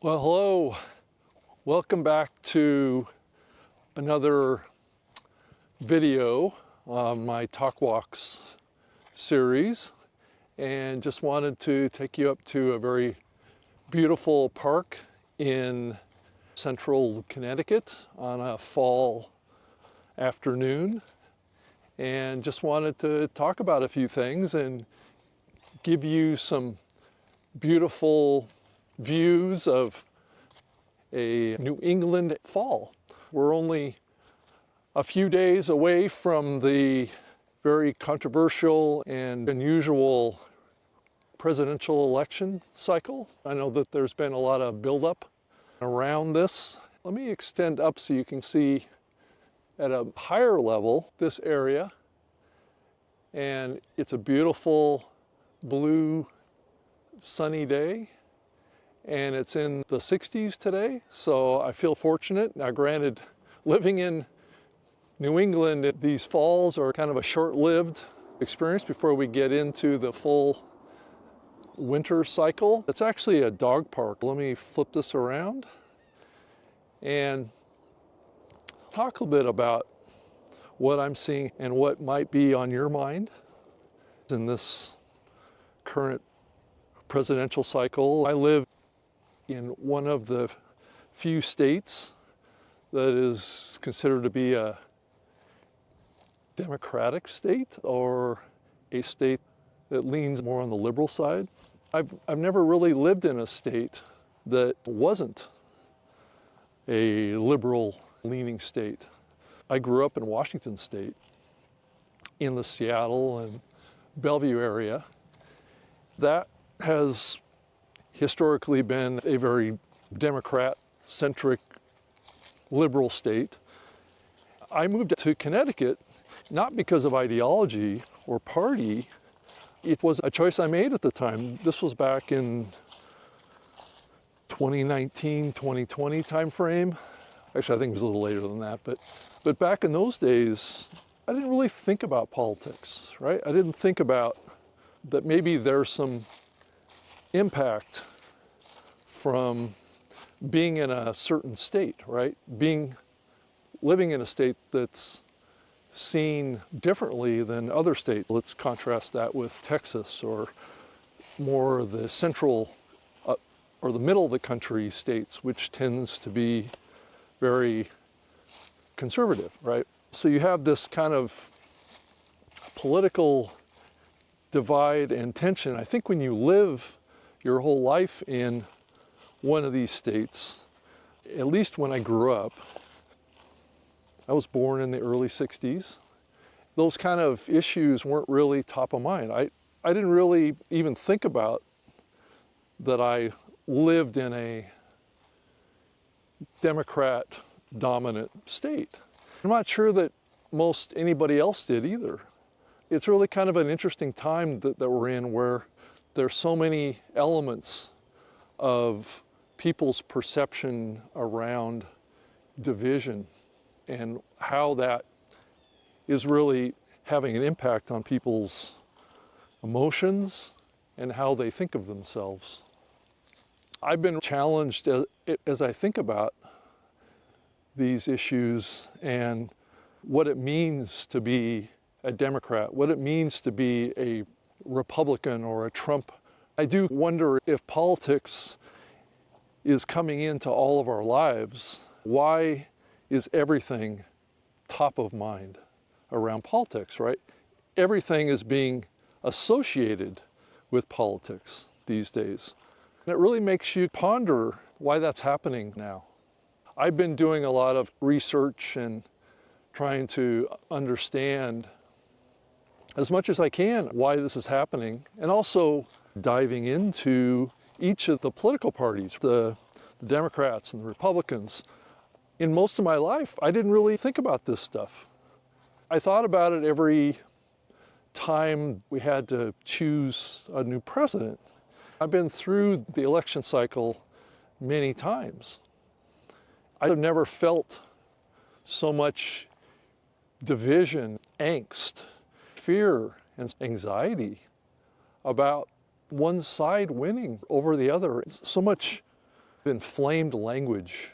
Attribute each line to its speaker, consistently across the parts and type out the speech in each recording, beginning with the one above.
Speaker 1: Well, hello. Welcome back to another video on my Talk Walks series, and just wanted to take you up to a very beautiful park in central Connecticut on a fall afternoon, and just wanted to talk about a few things and give you some beautiful views of a New England fall. We're only a few days away from the very controversial and unusual presidential election cycle. I know that there's been a lot of buildup around this. Let me extend up so you can see at a higher level this area. And it's a beautiful blue sunny day, and it's in the 60s today, so I feel fortunate. Now granted, living in New England, these falls are kind of a short-lived experience before we get into the full winter cycle. It's actually a dog park. Let me flip this around and talk a bit about what I'm seeing and what might be on your mind in this current presidential cycle. I live in one of the few states that is considered to be a Democratic state, or a state that leans more on the liberal side. I've never really lived in a state that wasn't a liberal leaning state. I grew up in Washington State, in the Seattle and Bellevue area. That has historically been a very Democrat-centric liberal state. I moved to Connecticut not because of ideology or party. It was a choice I made at the time. This was back in 2019, 2020 timeframe. Actually, I think it was a little later than that, but back in those days, I didn't really think about politics, right? I didn't think about that maybe there's some impact from being in a certain state, right? Living in a state that's seen differently than other states. Let's contrast that with Texas, or more the central or the middle of the country states, which tends to be very conservative, right? So you have this kind of political divide and tension. I think when you live your whole life in one of these states, at least when I grew up, I was born in the early 60s, those kind of issues weren't really top of mind. I didn't really even think about that I lived in a Democrat-dominant state. I'm not sure that most anybody else did either. It's really kind of an interesting time that we're in, where there's so many elements of people's perception around division and how that is really having an impact on people's emotions and how they think of themselves. I've been challenged as I think about these issues and what it means to be a Democrat, what it means to be a Republican or a Trump. I do wonder if politics is coming into all of our lives. Why is everything top of mind around politics, right? Everything is being associated with politics these days. And it really makes you ponder why that's happening now. I've been doing a lot of research and trying to understand as much as I can why this is happening, and also diving into each of the political parties, the Democrats and the Republicans. In most of my life, I didn't really think about this stuff. I thought about it every time we had to choose a new president. I've been through the election cycle many times. I've never felt so much division, angst, fear, and anxiety about one side winning over the other. So much inflamed language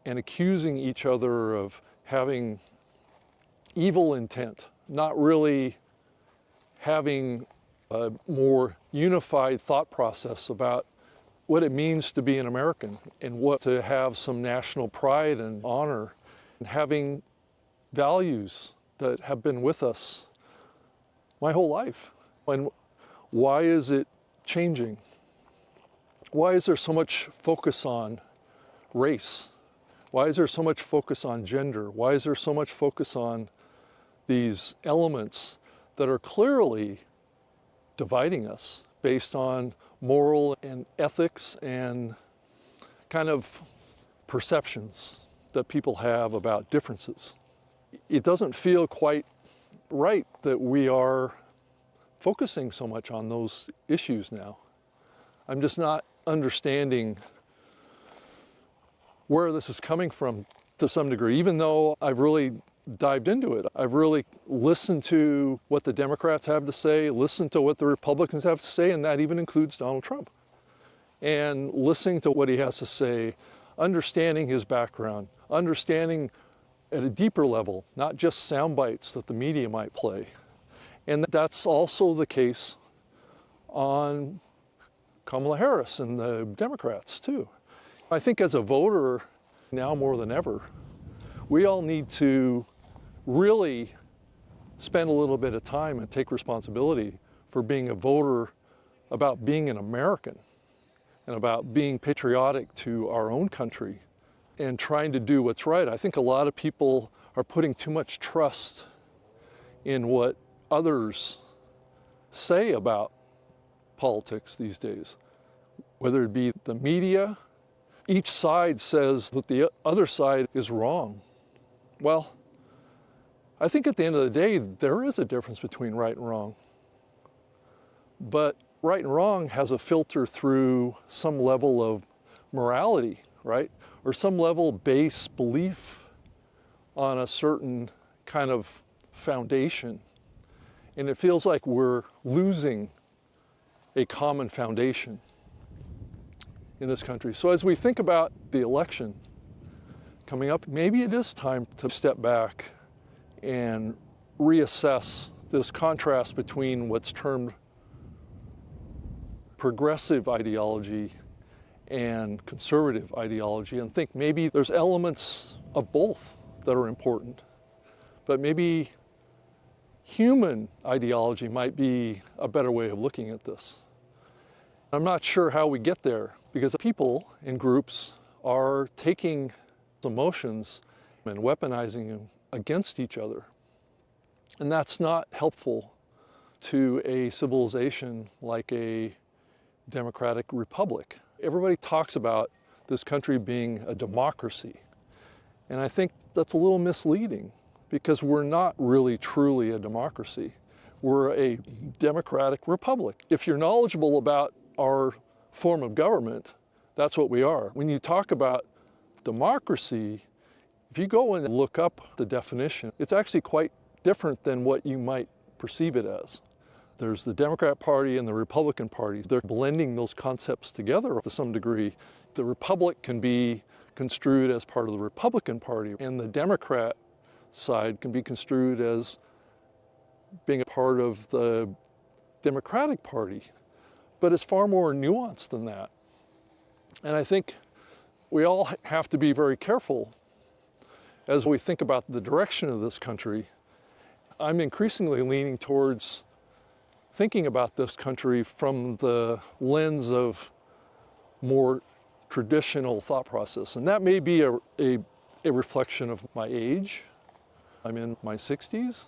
Speaker 1: and accusing each other of having evil intent, not really having a more unified thought process about what it means to be an American and what to have some national pride and honor, and having values that have been with us my whole life. And why is it changing? Why is there so much focus on race? Why is there so much focus on gender? Why is there so much focus on these elements that are clearly dividing us based on moral and ethics and kind of perceptions that people have about differences? It doesn't feel quite right that we are focusing so much on those issues now. I'm just not understanding where this is coming from to some degree, even though I've really dived into it. I've really listened to what the Democrats have to say, listened to what the Republicans have to say, and that even includes Donald Trump. And listening to what he has to say, understanding his background, understanding at a deeper level, not just sound bites that the media might play. And that's also the case on Kamala Harris and the Democrats too. I think as a voter, now more than ever, we all need to really spend a little bit of time and take responsibility for being a voter, about being an American and about being patriotic to our own country and trying to do what's right. I think a lot of people are putting too much trust in what others say about politics these days, whether it be the media. Each side says that the other side is wrong. Well, I think at the end of the day, there is a difference between right and wrong. But right and wrong has a filter through some level of morality, right? Or some level of base belief on a certain kind of foundation. And it feels like we're losing a common foundation in this country. So as we think about the election coming up, maybe it is time to step back and reassess this contrast between what's termed progressive ideology and conservative ideology, and think maybe there's elements of both that are important, but maybe human ideology might be a better way of looking at this. I'm not sure how we get there, because people in groups are taking emotions and weaponizing them against each other. And that's not helpful to a civilization like a democratic republic. Everybody talks about this country being a democracy. And I think that's a little misleading, because we're not really truly a democracy. We're a democratic republic. If you're knowledgeable about our form of government, that's what we are. When you talk about democracy, if you go and look up the definition, it's actually quite different than what you might perceive it as. There's the Democrat Party and the Republican Party. They're blending those concepts together to some degree. The Republic can be construed as part of the Republican Party, and the Democrat side can be construed as being a part of the Democratic Party. But it's far more nuanced than that. And I think we all have to be very careful as we think about the direction of this country. I'm increasingly leaning towards thinking about this country from the lens of more traditional thought process. And that may be a reflection of my age. I'm in my 60s,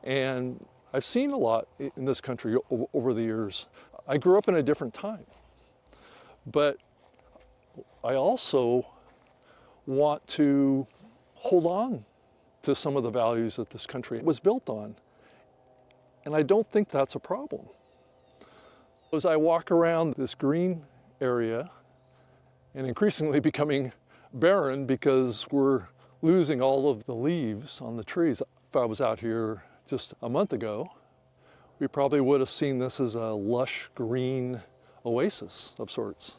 Speaker 1: and I've seen a lot in this country over the years. I grew up in a different time, but I also want to hold on to some of the values that this country was built on. And I don't think that's a problem. As I walk around this green area, and increasingly becoming barren because we're losing all of the leaves on the trees. If I was out here just a month ago, we probably would have seen this as a lush green oasis of sorts.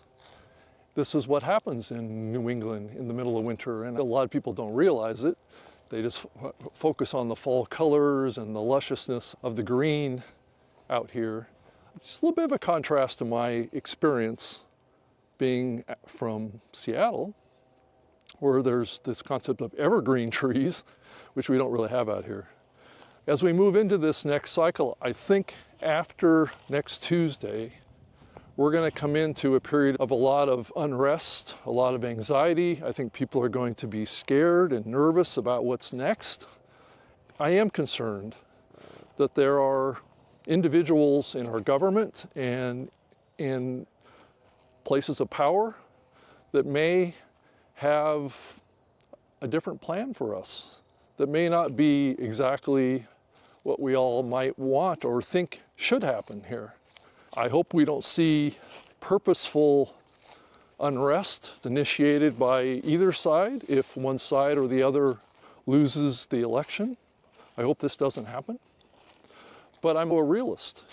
Speaker 1: This is what happens in New England in the middle of winter, and a lot of people don't realize it. They just focus on the fall colors and the lusciousness of the green out here. Just a little bit of a contrast to my experience being from Seattle, where there's this concept of evergreen trees, which we don't really have out here. As we move into this next cycle, I think after next Tuesday, we're going to come into a period of a lot of unrest, a lot of anxiety. I think people are going to be scared and nervous about what's next. I am concerned that there are individuals in our government and in places of power that may have a different plan for us, that may not be exactly what we all might want or think should happen here. I hope we don't see purposeful unrest initiated by either side if one side or the other loses the election. I hope this doesn't happen. But I'm a realist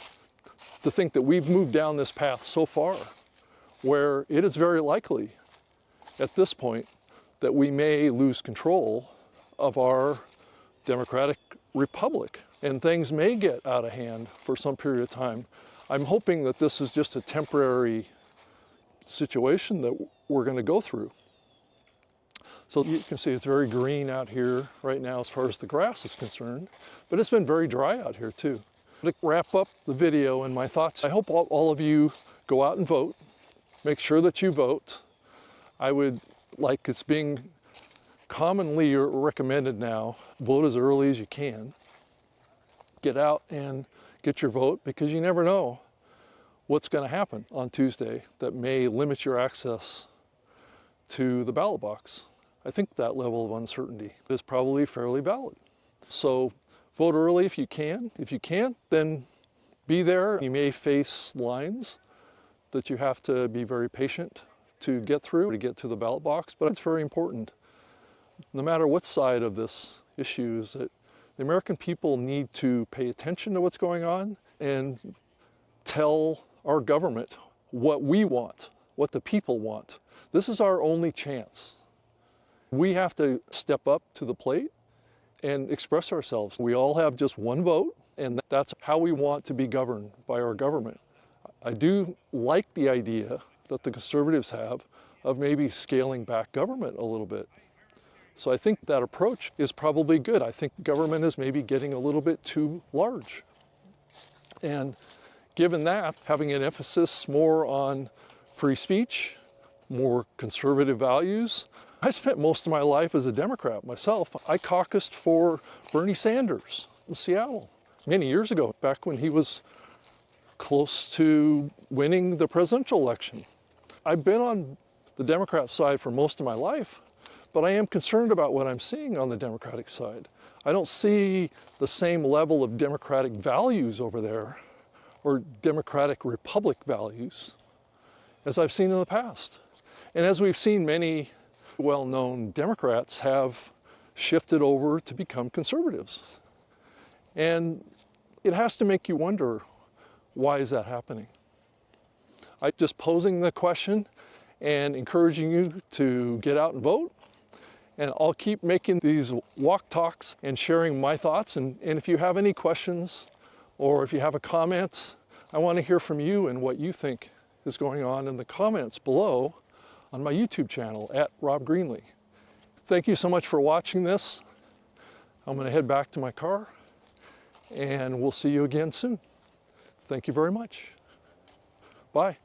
Speaker 1: to think that we've moved down this path so far where it is very likely at this point that we may lose control of our democratic republic and things may get out of hand for some period of time. I'm hoping that this is just a temporary situation that we're going to go through. So you can see it's very green out here right now as far as the grass is concerned, but it's been very dry out here too. To wrap up the video and my thoughts, I hope all of you go out and vote. Make sure that you vote. I would, like it's being commonly recommended now, vote as early as you can. Get out and get your vote, because you never know what's going to happen on Tuesday that may limit your access to the ballot box. I think that level of uncertainty is probably fairly valid. So vote early if you can. If you can't, then be there. You may face lines that you have to be very patient to get through to get to the ballot box, but it's very important. No matter what side of this issue is that the American people need to pay attention to what's going on and tell our government what we want, what the people want. This is our only chance. We have to step up to the plate and express ourselves. We all have just one vote, and that's how we want to be governed by our government. I do like the idea that the conservatives have of maybe scaling back government a little bit. So I think that approach is probably good. I think government is maybe getting a little bit too large. And given that, having an emphasis more on free speech, more conservative values. I spent most of my life as a Democrat myself. I caucused for Bernie Sanders in Seattle many years ago, back when he was close to winning the presidential election. I've been on the Democrat side for most of my life, but I am concerned about what I'm seeing on the Democratic side. I don't see the same level of democratic values over there, or democratic republic values, as I've seen in the past. And as we've seen, many well-known Democrats have shifted over to become conservatives. And it has to make you wonder, why is that happening? I'm just posing the question and encouraging you to get out and vote. And I'll keep making these walk talks and sharing my thoughts. And if you have any questions or if you have a comment, I want to hear from you and what you think is going on in the comments below on my YouTube channel at Rob Greenlee. Thank you so much for watching this. I'm going to head back to my car and we'll see you again soon. Thank you very much. Bye.